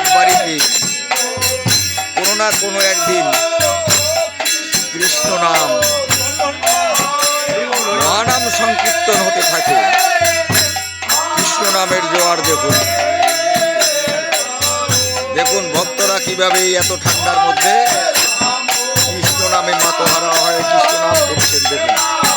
প্রত্যেক বাড়িতে কোনো না কোনো একদিন কৃষ্ণ নাম মহানাম সংকীর্তন হতে থাকে। কৃষ্ণ নামের জোয়ার দেখুন, দেখুন ভক্তরা কিভাবে এত ঠান্ডার মধ্যে কৃষ্ণ নামে মাতোহারা হয়ে কৃষ্ণ নাম করছেন। দেখুন।